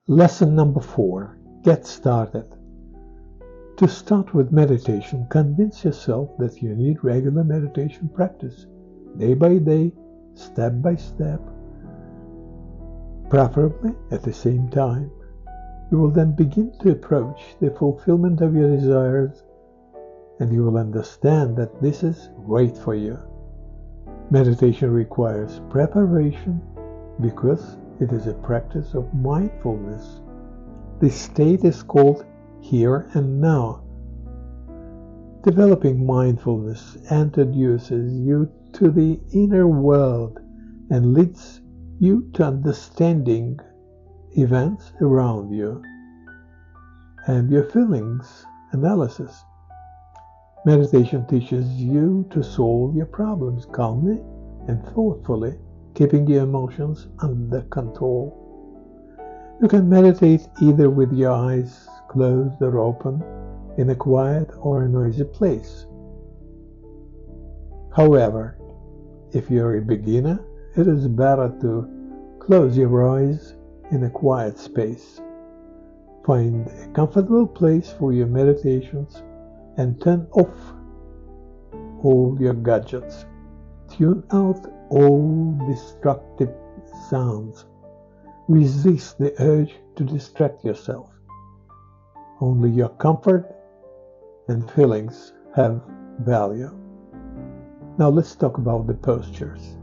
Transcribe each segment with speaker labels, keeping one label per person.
Speaker 1: Lesson number 4. Get started. To start with meditation, convince yourself that you need regular meditation practice, day by day, step by step, preferably at the same time. You will then begin to approach the fulfillment of your desires, and you will understand that this is right for you. Meditation requires preparation because it is a practice of mindfulness. The state is called here and now. Developing mindfulness introduces you to the inner world and leads you to understanding events around you and your feelings analysis. Meditation teaches you to solve your problems calmly and thoughtfully, keeping your emotions under control. You can meditate either with your eyes closed or open, in a quiet or a noisy place. However, if you're a beginner, it is better to close your eyes in a quiet space. Find a comfortable place for your meditations and turn off all your gadgets. Tune out all destructive sounds. Resist the urge to distract yourself. Only your comfort and feelings have value. Now let's talk about the postures.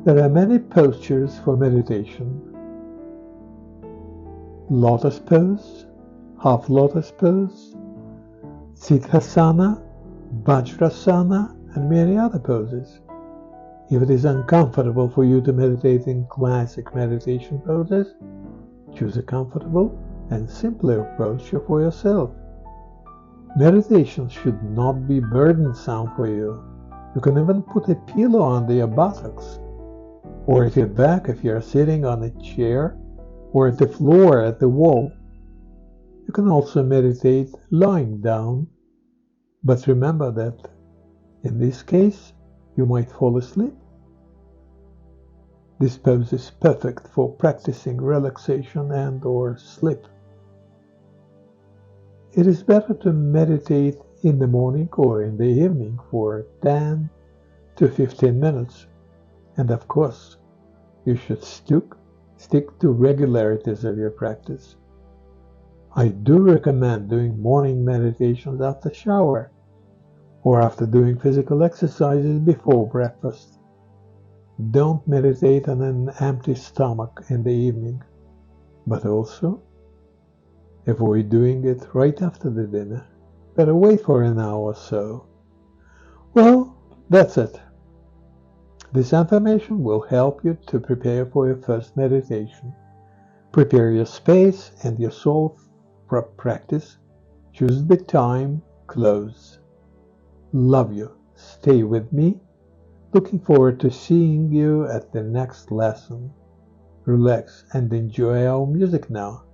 Speaker 1: There are many postures for meditation. Lotus pose, half lotus pose, Siddhasana, Vajrasana, and many other poses. If it is uncomfortable for you to meditate in classic meditation poses, choose a comfortable and simpler approach for yourself. Meditation should not be burdensome for you. You can even put a pillow under your buttocks, or at your back if you are sitting on a chair, or at the floor at the wall. You can also meditate lying down, but remember that in this case you might fall asleep. This pose is perfect for practicing relaxation and/or sleep. It is better to meditate in the morning or in the evening for 10 to 15 minutes. And of course, you should stick to regularities of your practice. I do recommend doing morning meditations after shower or after doing physical exercises before breakfast. Don't meditate on an empty stomach in the evening, but also avoid doing it right after the dinner. Better wait for an hour or so. Well, that's it. This information will help you to prepare for your first meditation. Prepare your space and your soul for practice. Choose the time. Close. Love you. Stay with me. Looking forward to seeing you at the next lesson. Relax and enjoy our music now.